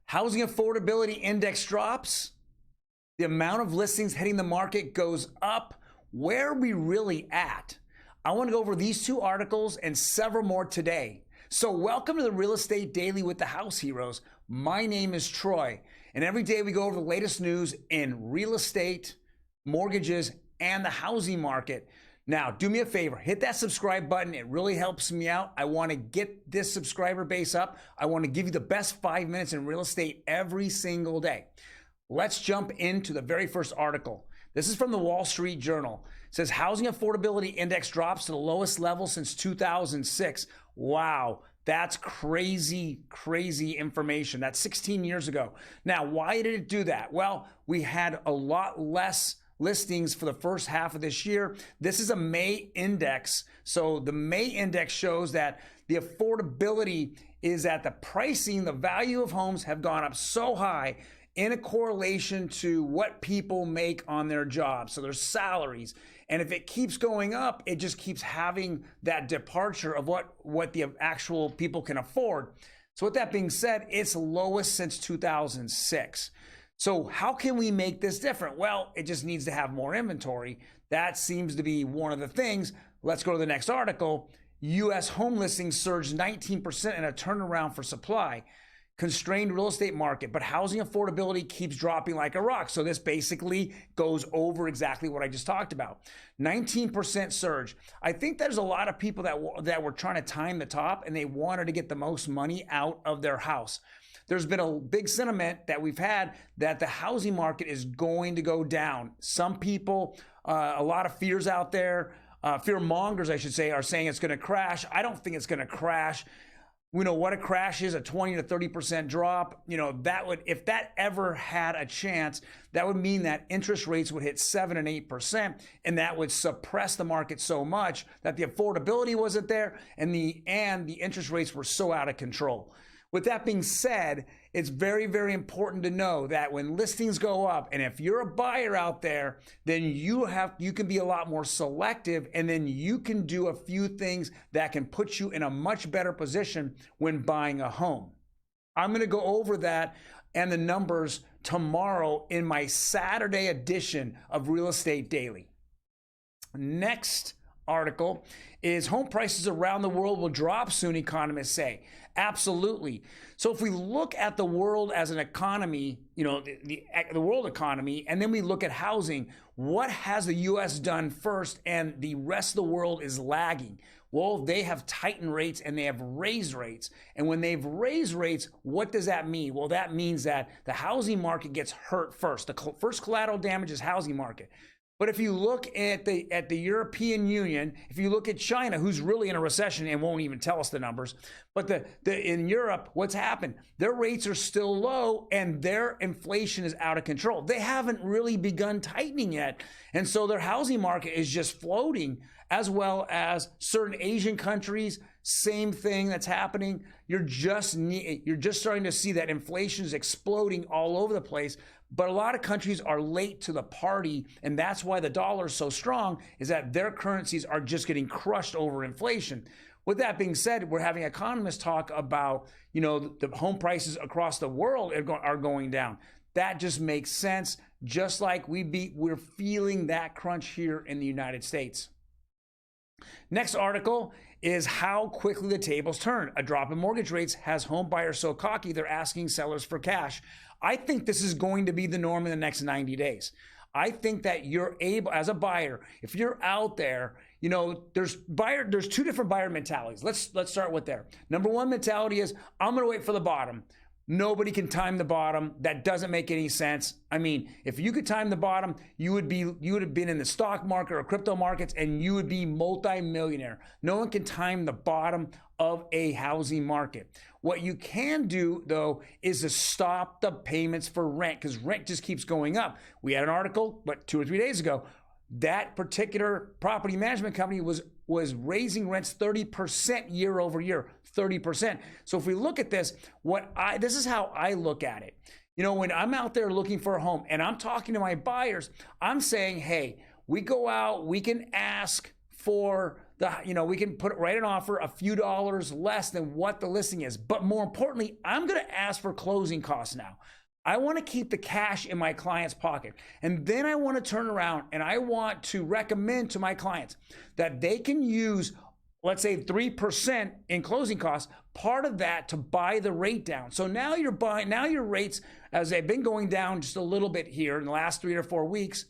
Housing affordability index drops. The amount of listings hitting the market goes up. Where are we really at? I want to go over these two articles and several more today. So welcome to the Real Estate Daily with the House Heroes. My name is Troy, and every day we go over the latest news in real estate, mortgages, and the housing market. Now, do me a favor, hit that subscribe button. It really helps me out. I want to get this subscriber base up. I want to give you the best 5 minutes in real estate every single day. Let's jump into the very first article. This is from the Wall Street Journal. It says housing affordability index drops to the lowest level since 2006. Wow, that's crazy, crazy information. That's 16 years ago. Now, why did it do that? Well, we had a lot less listings for the first half of this year. This is a May index. So the May index shows that the affordability is that the pricing, the value of homes have gone up so high in a correlation to what people make on their jobs, so their salaries. And if it keeps going up, it just keeps having that departure of what the actual people can afford. So with that being said, it's lowest since 2006. So how can we make this different? Well, it just needs to have more inventory. That seems to be one of the things. Let's go to the next article. U.S. home listings surged 19% in a turnaround for supply. Constrained real estate market, but housing affordability keeps dropping like a rock. So this basically goes over exactly what I just talked about. 19% surge. I think there's a lot of people that were trying to time the top and they wanted to get the most money out of their house. There's been a big sentiment that we've had that the housing market is going to go down. Some people, a lot of fears out there, fear mongers, I should say, are saying it's going to crash. I don't think it's going to crash. We know what a crash is, a 20 to 30% drop. You know, that would, if that ever had a chance, that would mean that interest rates would hit 7 and 8%, and that would suppress the market so much that the affordability wasn't there and the interest rates were so out of control. With that being said, it's very, very important to know that when listings go up, and if you're a buyer out there, then you can be a lot more selective, and then you can do a few things that can put you in a much better position when buying a home. I'm going to go over that and the numbers tomorrow in my Saturday edition of Real Estate Daily. Next article is home prices around the world will drop soon, economists say. Absolutely. So if we look at the world as an economy, you know, the world economy, and then we look at housing, what has the U.S. done first and the rest of the world is lagging? Well, they have tightened rates and they have raised rates. And when they've raised rates, what does that mean? Well, that means that the housing market gets hurt first. The first collateral damage is housing market. But if you look at the European Union, if you look at China, who's really in a recession and won't even tell us the numbers, but in Europe, what's happened? Their rates are still low and their inflation is out of control. They haven't really begun tightening yet. And so their housing market is just floating, as well as certain Asian countries. Same thing that's happening. You're just starting to see that inflation is exploding all over the place. But a lot of countries are late to the party, and that's why the dollar is so strong, is that their currencies are just getting crushed over inflation. With that being said, we're having economists talk about, you know, the home prices across the world are going down. That just makes sense, just like we're feeling that crunch here in the United States. Next article is how quickly the tables turn. A drop in mortgage rates has home buyers so cocky they're asking sellers for cash. I think this is going to be the norm in the next 90 days. I think that you're able, as a buyer, if you're out there, you know, there's two different buyer mentalities. Let's start with there. Number one mentality is, I'm going to wait for the bottom. Nobody can time the bottom. That doesn't make any sense. I mean, if you could time the bottom, you would have been in the stock market or crypto markets and you would be multi-millionaire. No one can time the bottom of a housing market. What you can do, though, is to stop the payments for rent, because rent just keeps going up. We had an article, 2 or 3 days ago, that particular property management company was raising rents 30% year over year, 30%. So if we look at this, this is how I look at it. You know, when I'm out there looking for a home and I'm talking to my buyers, I'm saying, hey, we go out, we can ask for we can write an offer a few dollars less than what the listing is. But more importantly, I'm going to ask for closing costs now. I want to keep the cash in my client's pocket. And then I want to turn around and I want to recommend to my clients that they can use, let's say 3% in closing costs, part of that to buy the rate down. So now your rates, as they've been going down just a little bit here in the last 3 or 4 weeks,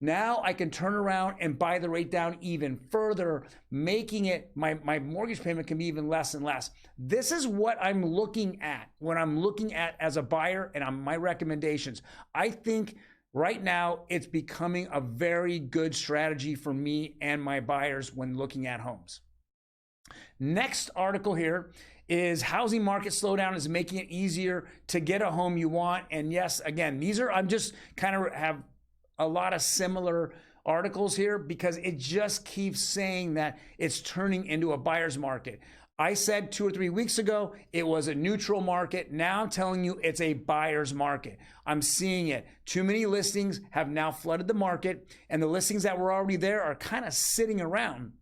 now I can turn around and buy the rate down even further, making it, my mortgage payment can be even less and less. This is what I'm looking at when I'm looking at as a buyer and on my recommendations. I think right now it's becoming a very good strategy for me and my buyers when looking at homes. Next article here is housing market slowdown is making it easier to get a home you want. And yes, again, I'm just kind of have a lot of similar articles here because it just keeps saying that it's turning into a buyer's market. I said 2 or 3 weeks ago, it was a neutral market. Now I'm telling you it's a buyer's market. I'm seeing it. Too many listings have now flooded the market, and the listings that were already there are kind of sitting around.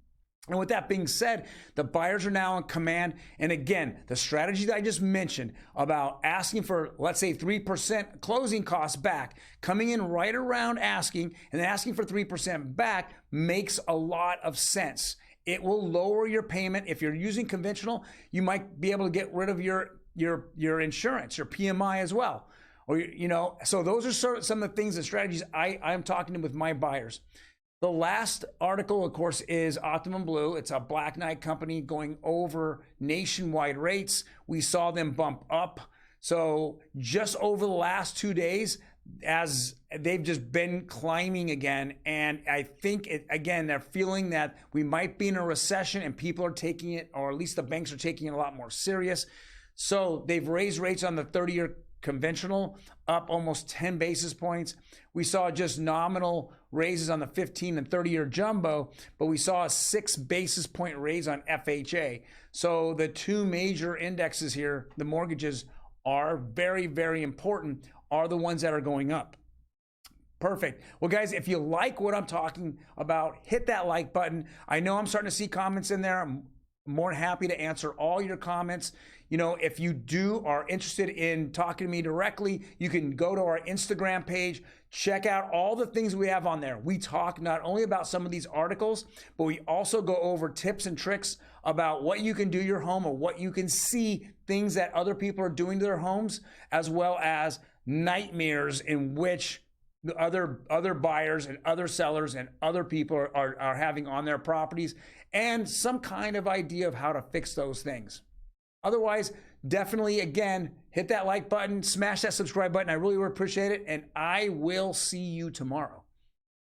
And with that being said, the buyers are now in command. And again, the strategy that I just mentioned about asking for, let's say 3% closing costs back, coming in right around asking and then asking for 3% back makes a lot of sense. It will lower your payment. If you're using conventional, you might be able to get rid of your insurance, your PMI as well. Or, so those are some of the things and strategies I'm talking with my buyers. The last article, of course, is Optimum Blue. It's a Black Knight company going over nationwide rates. We saw them bump up. So just over the last 2 days, as they've just been climbing again. And I think, they're feeling that we might be in a recession and people are taking it, or at least the banks are taking it a lot more serious. So they've raised rates on the 30-year conventional up almost 10 basis points. We saw just nominal raises on the 15 and 30-year jumbo, but we saw a 6 basis point raise on FHA. So the two major indexes here, the mortgages are very, very important, are the ones that are going up. Perfect. Well, guys, if you like what I'm talking about, hit that like button. I know I'm starting to see comments in there. I'm more than happy to answer all your comments. If you are interested in talking to me directly, you can go to our Instagram page, check out all the things we have on there. We talk not only about some of these articles, but we also go over tips and tricks about what you can do your home or what you can see, things that other people are doing to their homes, as well as nightmares in which the other buyers and other sellers and other people are having on their properties, and some kind of idea of how to fix those things. Otherwise, definitely, again, hit that like button, smash that subscribe button. I really would appreciate it, and I will see you tomorrow.